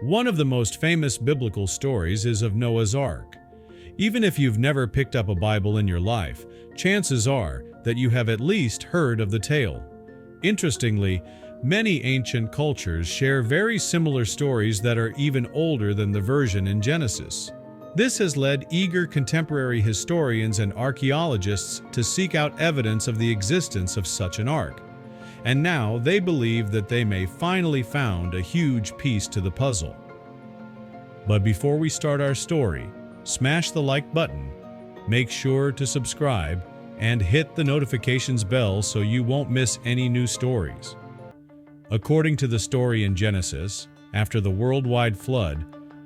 One of the most famous biblical stories is of Noah's Ark. Even if you've never picked up a Bible in your life, chances are that you have at least heard of the tale. Interestingly, many ancient cultures share very similar stories that are even older than the version in Genesis. This has led eager contemporary historians and archaeologists to seek out evidence of the existence of such an ark. And now they believe that they may finally found a huge piece to the puzzle. But before we start our story, smash the like button, make sure to subscribe, and hit the notifications bell so you won't miss any new stories. According to the story in Genesis, after the worldwide flood,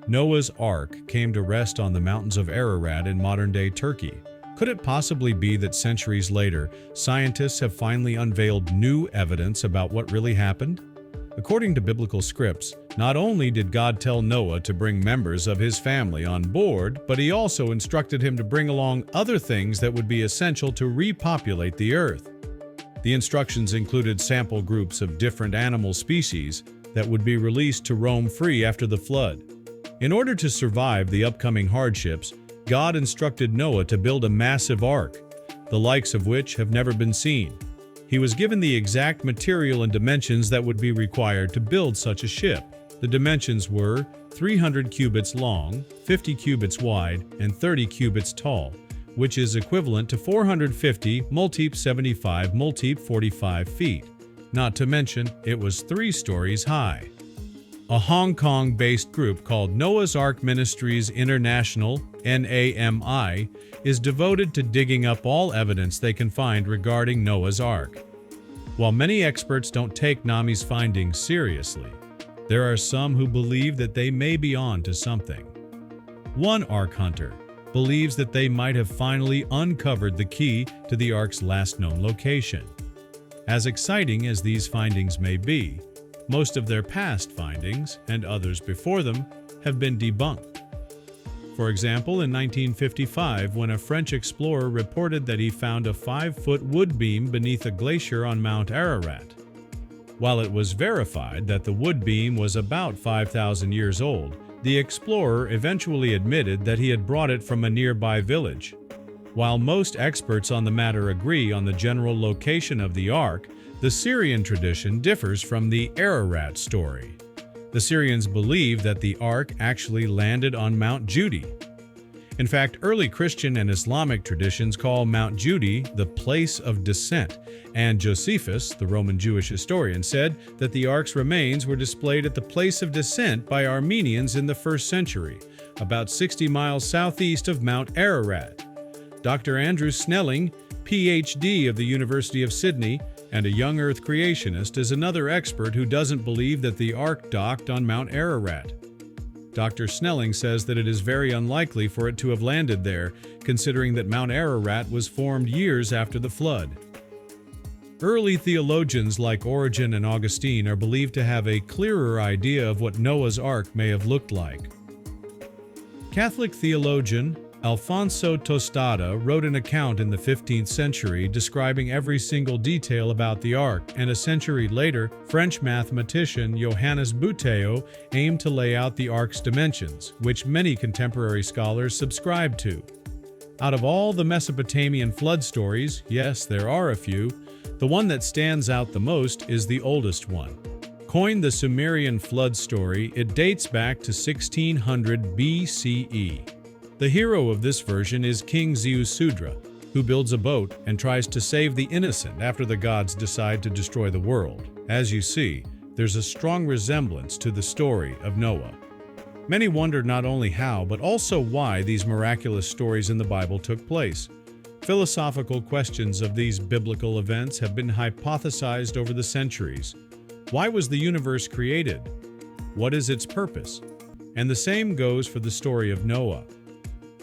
Noah's Ark came to rest on the mountains of Ararat in modern-day Turkey. Could it possibly be that centuries later, scientists have finally unveiled new evidence about what really happened? According to biblical scripts, not only did God tell Noah to bring members of his family on board, but he also instructed him to bring along other things that would be essential to repopulate the earth. The instructions included sample groups of different animal species that would be released to roam free after the flood. In order to survive the upcoming hardships, God instructed Noah to build a massive ark, the likes of which have never been seen. He was given the exact material and dimensions that would be required to build such a ship. The dimensions were 300 cubits long, 50 cubits wide, and 30 cubits tall, which is equivalent to 450 multiple 75 multiple 45 feet. Not to mention, it was 3 stories high. A Hong Kong-based group called Noah's Ark Ministries International, NAMI, is devoted to digging up all evidence they can find regarding Noah's Ark. While many experts don't take NAMI's findings seriously, there are some who believe that they may be on to something. One Ark hunter believes that they might have finally uncovered the key to the Ark's last known location. As exciting as these findings may be, most of their past findings, and others before them, have been debunked. For example, in 1955, when a French explorer reported that he found a 5-foot wood beam beneath a glacier on Mount Ararat. While it was verified that the wood beam was about 5,000 years old, the explorer eventually admitted that he had brought it from a nearby village. While most experts on the matter agree on the general location of the Ark, the Syrian tradition differs from the Ararat story. The Syrians believe that the Ark actually landed on Mount Judy. In fact, early Christian and Islamic traditions call Mount Judy the place of descent, and Josephus, the Roman Jewish historian, said that the Ark's remains were displayed at the place of descent by Armenians in the 1st century, about 60 miles southeast of Mount Ararat. Dr. Andrew Snelling, Ph.D. of the University of Sydney, and a young Earth creationist, is another expert who doesn't believe that the Ark docked on Mount Ararat. Dr. Snelling says that it is very unlikely for it to have landed there, considering that Mount Ararat was formed years after the flood. Early theologians like Origen and Augustine are believed to have a clearer idea of what Noah's Ark may have looked like. Catholic theologian Alfonso Tostada wrote an account in the 15th century describing every single detail about the Ark, and a century later, French mathematician Johannes Buteau aimed to lay out the Ark's dimensions, which many contemporary scholars subscribe to. Out of all the Mesopotamian flood stories, yes, there are a few, the one that stands out the most is the oldest one. Coined the Sumerian flood story, it dates back to 1600 BCE. The hero of this version is King Ziusudra, who builds a boat and tries to save the innocent after the gods decide to destroy the world. As you see, there's a strong resemblance to the story of Noah. Many wonder not only how, but also why these miraculous stories in the Bible took place. Philosophical questions of these biblical events have been hypothesized over the centuries. Why was the universe created? What is its purpose? And the same goes for the story of Noah.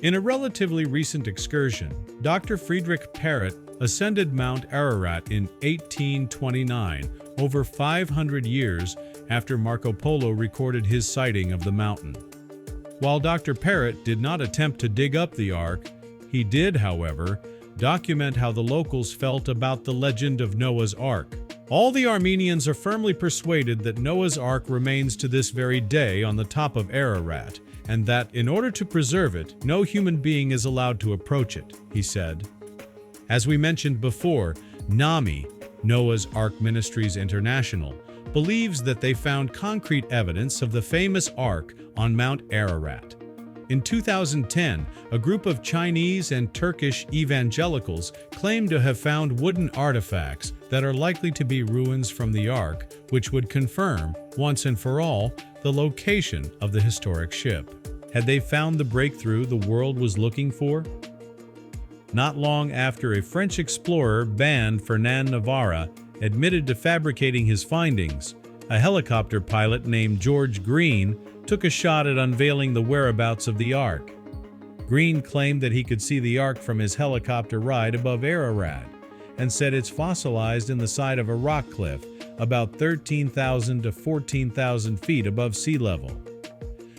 In a relatively recent excursion, Dr. Friedrich Parrott ascended Mount Ararat in 1829, over 500 years after Marco Polo recorded his sighting of the mountain. While Dr. Parrott did not attempt to dig up the Ark, he did, however, document how the locals felt about the legend of Noah's Ark. All the Armenians are firmly persuaded that Noah's Ark remains to this very day on the top of Ararat, and that in order to preserve it, no human being is allowed to approach it, he said. As we mentioned before, NAMI, Noah's Ark Ministries International, believes that they found concrete evidence of the famous Ark on Mount Ararat. In 2010, a group of Chinese and Turkish evangelicals claimed to have found wooden artifacts that are likely to be ruins from the Ark, which would confirm, once and for all, the location of the historic ship. Had they found the breakthrough the world was looking for? Not long after a French explorer banned Fernand Navarra admitted to fabricating his findings, a helicopter pilot named George Green took a shot at unveiling the whereabouts of the Ark. Green claimed that he could see the Ark from his helicopter ride above Ararat, and said it's fossilized in the side of a rock cliff about 13,000 to 14,000 feet above sea level.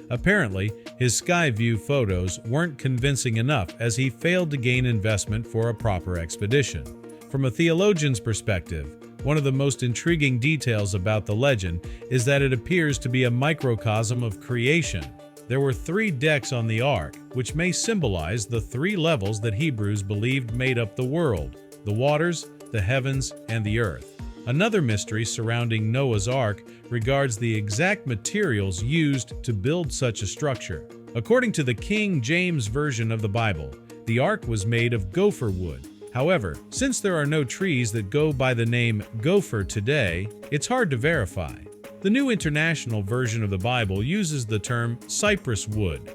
Apparently, his sky view photos weren't convincing enough as he failed to gain investment for a proper expedition. From a theologian's perspective, one of the most intriguing details about the legend is that it appears to be a microcosm of creation. There were 3 decks on the Ark, which may symbolize the 3 levels that Hebrews believed made up the world: the waters, the heavens, and the earth. Another mystery surrounding Noah's Ark regards the exact materials used to build such a structure. According to the King James Version of the Bible, the Ark was made of gopher wood. However, since there are no trees that go by the name gopher today, it's hard to verify. The New International Version of the Bible uses the term cypress wood.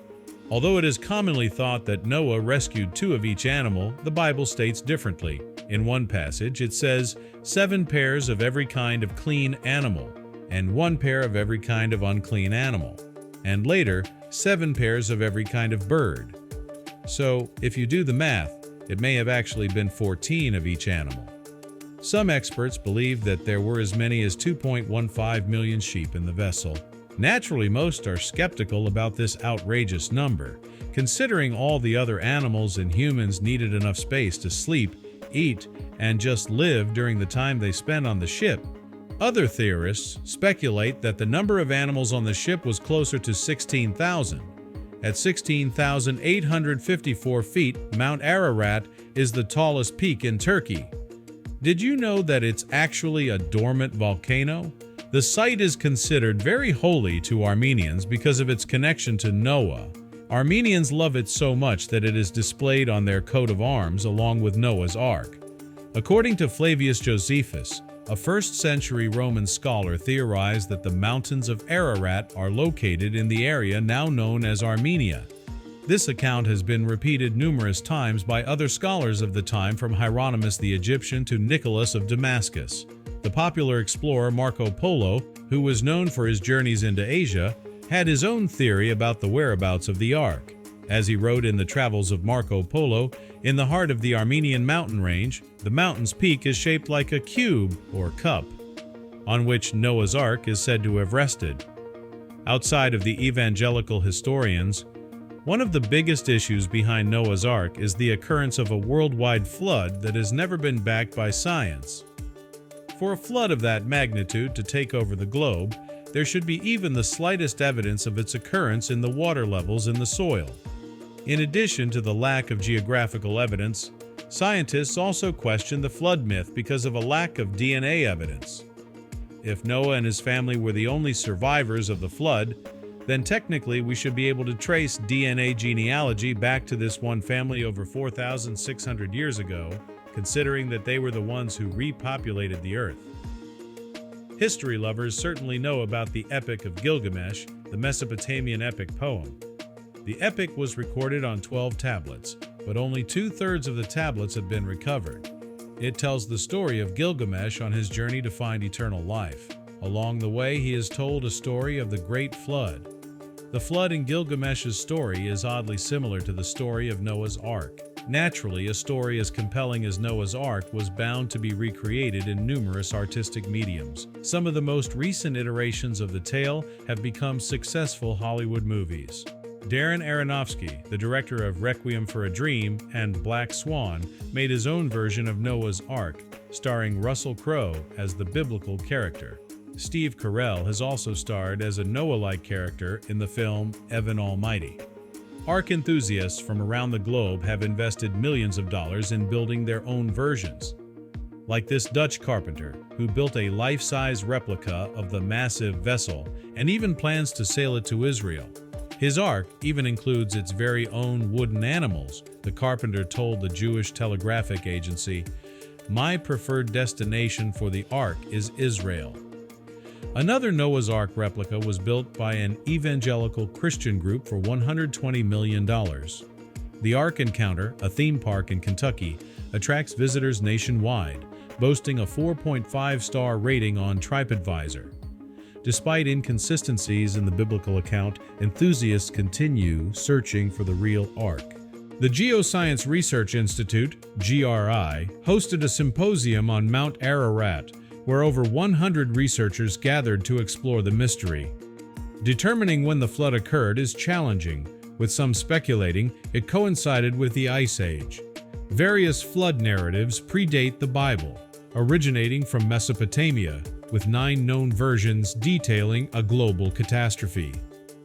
Although it is commonly thought that Noah rescued 2 of each animal, the Bible states differently. In one passage, it says, 7 pairs of every kind of clean animal, and 1 pair of every kind of unclean animal, and later, 7 pairs of every kind of bird. So, if you do the math, it may have actually been 14 of each animal. Some experts believe that there were as many as 2.15 million sheep in the vessel. Naturally, most are skeptical about this outrageous number, considering all the other animals and humans needed enough space to sleep, eat, and just live during the time they spent on the ship. Other theorists speculate that the number of animals on the ship was closer to 16,000. At 16,854 feet, Mount Ararat is the tallest peak in Turkey. Did you know that it's actually a dormant volcano? The site is considered very holy to Armenians because of its connection to Noah. Armenians love it so much that it is displayed on their coat of arms along with Noah's Ark. According to Flavius Josephus, a 1st century Roman scholar theorized that the mountains of Ararat are located in the area now known as Armenia. This account has been repeated numerous times by other scholars of the time, from Hieronymus the Egyptian to Nicholas of Damascus. The popular explorer Marco Polo, who was known for his journeys into Asia, had his own theory about the whereabouts of the Ark. As he wrote in the Travels of Marco Polo, in the heart of the Armenian mountain range, the mountain's peak is shaped like a cube or cup, on which Noah's Ark is said to have rested. Outside of the evangelical historians, one of the biggest issues behind Noah's Ark is the occurrence of a worldwide flood that has never been backed by science. For a flood of that magnitude to take over the globe, there should be even the slightest evidence of its occurrence in the water levels in the soil. In addition to the lack of geographical evidence, scientists also question the flood myth because of a lack of DNA evidence. If Noah and his family were the only survivors of the flood, then technically we should be able to trace DNA genealogy back to this one family over 4,600 years ago, considering that they were the ones who repopulated the earth. History lovers certainly know about the Epic of Gilgamesh, the Mesopotamian epic poem. The epic was recorded on 12 tablets, but only 2/3 of the tablets have been recovered. It tells the story of Gilgamesh on his journey to find eternal life. Along the way, he is told a story of the Great Flood. The flood in Gilgamesh's story is oddly similar to the story of Noah's Ark. Naturally, a story as compelling as Noah's Ark was bound to be recreated in numerous artistic mediums. Some of the most recent iterations of the tale have become successful Hollywood movies. Darren Aronofsky, the director of Requiem for a Dream and Black Swan, made his own version of Noah's Ark, starring Russell Crowe as the biblical character. Steve Carell has also starred as a Noah-like character in the film Evan Almighty. Ark enthusiasts from around the globe have invested millions of dollars in building their own versions, like this Dutch carpenter who built a life-size replica of the massive vessel and even plans to sail it to Israel. His ark even includes its very own wooden animals. The carpenter told the Jewish Telegraphic Agency, "My preferred destination for the ark is Israel." Another Noah's Ark replica was built by an evangelical Christian group for $120 million. The Ark Encounter, a theme park in Kentucky, attracts visitors nationwide, boasting a 4.5-star rating on TripAdvisor. Despite inconsistencies in the biblical account, enthusiasts continue searching for the real Ark. The Geoscience Research Institute, GRI, hosted a symposium on Mount Ararat, where over 100 researchers gathered to explore the mystery. Determining when the flood occurred is challenging, with some speculating it coincided with the Ice Age. Various flood narratives predate the Bible, originating from Mesopotamia, with 9 known versions detailing a global catastrophe.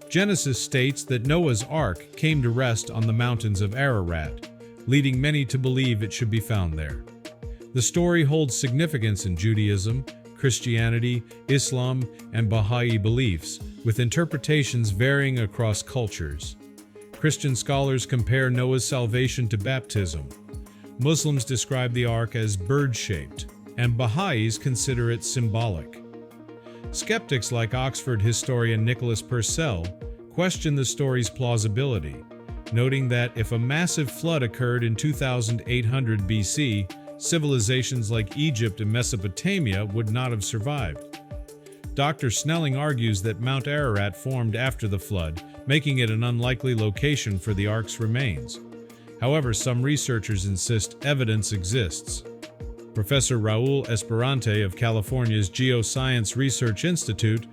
Genesis states that Noah's Ark came to rest on the mountains of Ararat, leading many to believe it should be found there. The story holds significance in Judaism, Christianity, Islam, and Baha'i beliefs, with interpretations varying across cultures. Christian scholars compare Noah's salvation to baptism. Muslims describe the ark as bird-shaped, and Baha'is consider it symbolic. Skeptics like Oxford historian Nicholas Purcell question the story's plausibility, noting that if a massive flood occurred in 2800 BC, civilizations like Egypt and Mesopotamia would not have survived. Dr. Snelling argues that Mount Ararat formed after the flood, making it an unlikely location for the Ark's remains. However, some researchers insist evidence exists. Professor Raul Esperante of California's Geoscience Research Institute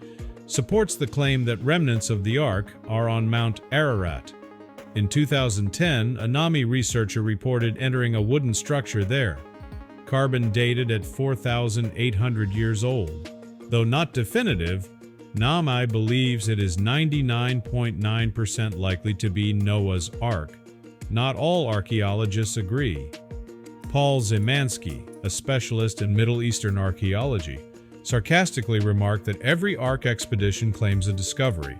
supports the claim that remnants of the Ark are on Mount Ararat. In 2010, a NAMI researcher reported entering a wooden structure there, carbon dated at 4,800 years old. Though not definitive, NAMI believes it is 99.9% likely to be Noah's Ark. Not all archaeologists agree. Paul Zimansky, a specialist in Middle Eastern archaeology, sarcastically remarked that every Ark expedition claims a discovery.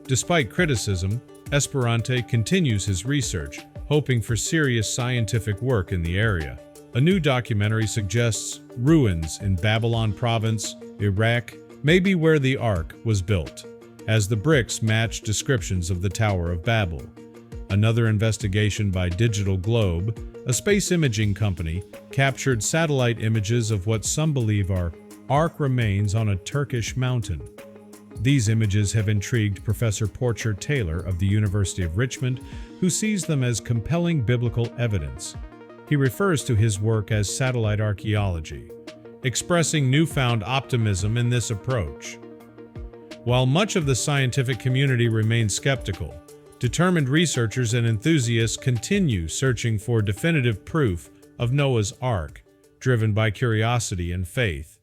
Despite criticism, Esperante continues his research, hoping for serious scientific work in the area. A new documentary suggests ruins in Babylon Province, Iraq, may be where the Ark was built, as the bricks match descriptions of the Tower of Babel. Another investigation by Digital Globe, a space imaging company, captured satellite images of what some believe are Ark remains on a Turkish mountain. These images have intrigued Professor Porcher Taylor of the University of Richmond, who sees them as compelling biblical evidence. He refers to his work as satellite archaeology, expressing newfound optimism in this approach. While much of the scientific community remains skeptical, determined researchers and enthusiasts continue searching for definitive proof of Noah's Ark, driven by curiosity and faith.